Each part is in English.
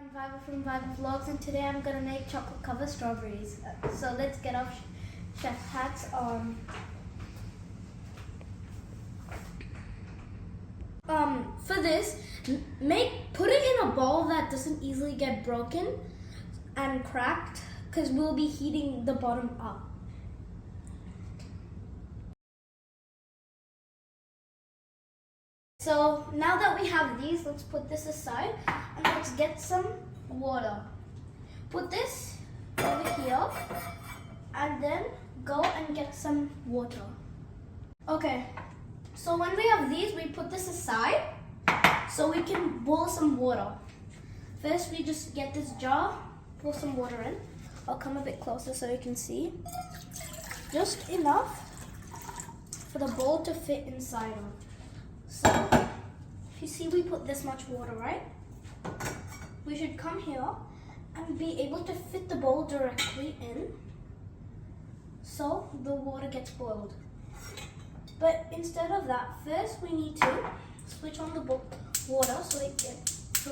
I'm Viva from Viva Vlogs, and today I'm gonna make chocolate covered strawberries. So let's get our chef hats on. For this, put it in a bowl that doesn't easily get broken and cracked, because we'll be heating the bottom up. So now that we have these, let's put this aside and let's get some water. Put this over here and then go and get some water. Okay, so when we have these, we put this aside so we can boil some water. First, we just get this jar, pour some water in. I'll come a bit closer so you can see. Just enough for the bowl to fit inside of. So, if you see we put this much water, right? We should come here and be able to fit the bowl directly in so the water gets boiled. But instead of that, first we need to switch on the water so it gets to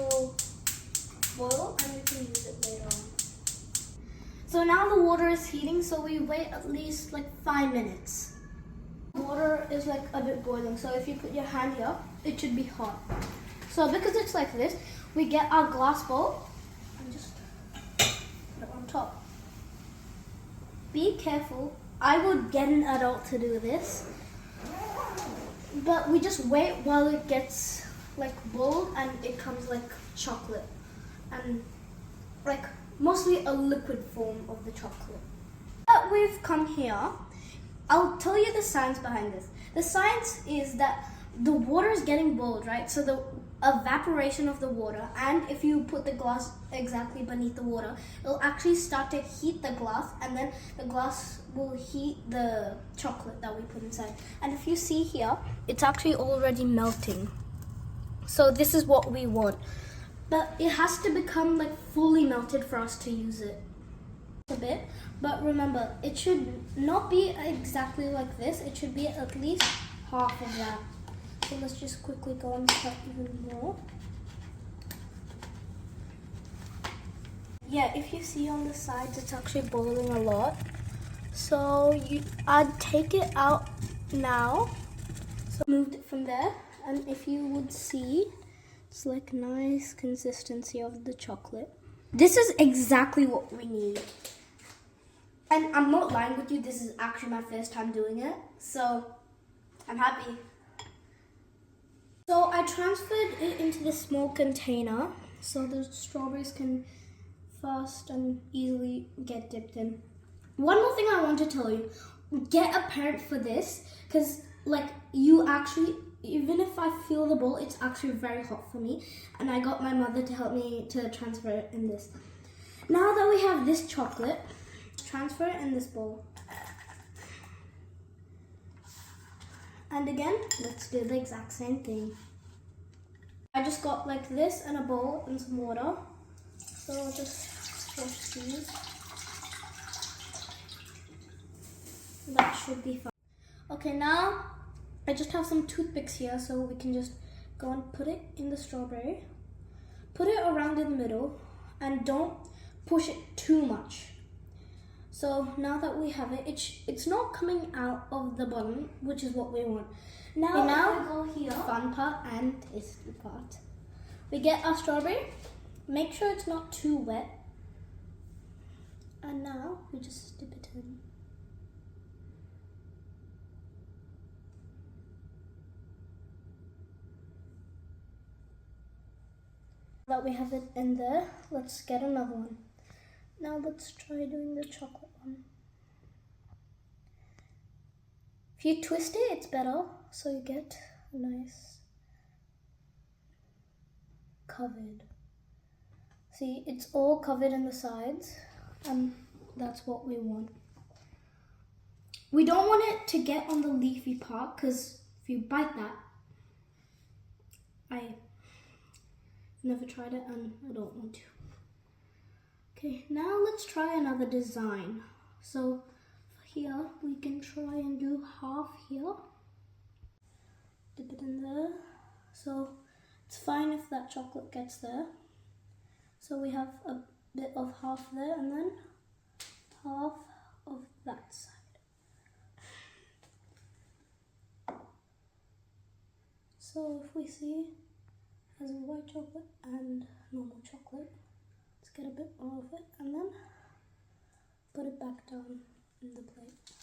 boil and we can use it later on. So now the water is heating, so we wait at least like 5 minutes. Water is like a bit boiling, so if you put your hand here, it should be hot. So because it's like this, we get our glass bowl and just put it on top. Be careful. I would get an adult to do this, but we just wait while it gets like boiled and it comes like chocolate and like mostly a liquid form of the chocolate. But we've come here. I'll tell you the science behind this. The science is that the water is getting boiled, right? So the evaporation of the water, and if you put the glass exactly beneath the water, it'll actually start to heat the glass, and then the glass will heat the chocolate that we put inside. And if you see here, it's actually already melting. So this is what we want. But it has to become like fully melted for us to use it. A bit, but remember, it should not be exactly like this. It should be at least half of that. So let's just quickly go and cut even more. Yeah, if you see on the sides, it's actually boiling a lot. So I'd take it out now. So moved it from there, and if you would see, it's like nice consistency of the chocolate. This is exactly what we need. And I'm not lying with you, this is actually my first time doing it, so I'm happy. So I transferred it into this small container so the strawberries can fast and easily get dipped in. One more thing I want to tell you, get a parent for this, because like you actually, even if I feel the bowl, it's actually very hot for me, and I got my mother to help me to transfer it in this. Now that we have this chocolate, transfer it in this bowl. And again, let's do the exact same thing. I just got like this and a bowl and some water. So I'll just wash these. That should be fine. Okay, now I just have some toothpicks here so we can just go and put it in the strawberry. Put it around in the middle and don't push it too much. So now that we have it, it's not coming out of the bottom, which is what we want. Now we go here, fun part and tasty part. We get our strawberry, make sure it's not too wet. And now we just dip it in. Now that we have it in there, let's get another one. Now let's try doing the chocolate one. If you twist it, it's better, so you get a nice covered. See, it's all covered in the sides, and that's what we want. We don't want it to get on the leafy part, because if you bite that, I never tried it and I don't want to. Okay, now let's try another design. So here we can try and do half here. Dip it in there. So it's fine if that chocolate gets there. So we have a bit of half there and then half of that side. So if we see as white chocolate and normal chocolate, let's get a bit more of it and then put it back down in the plate.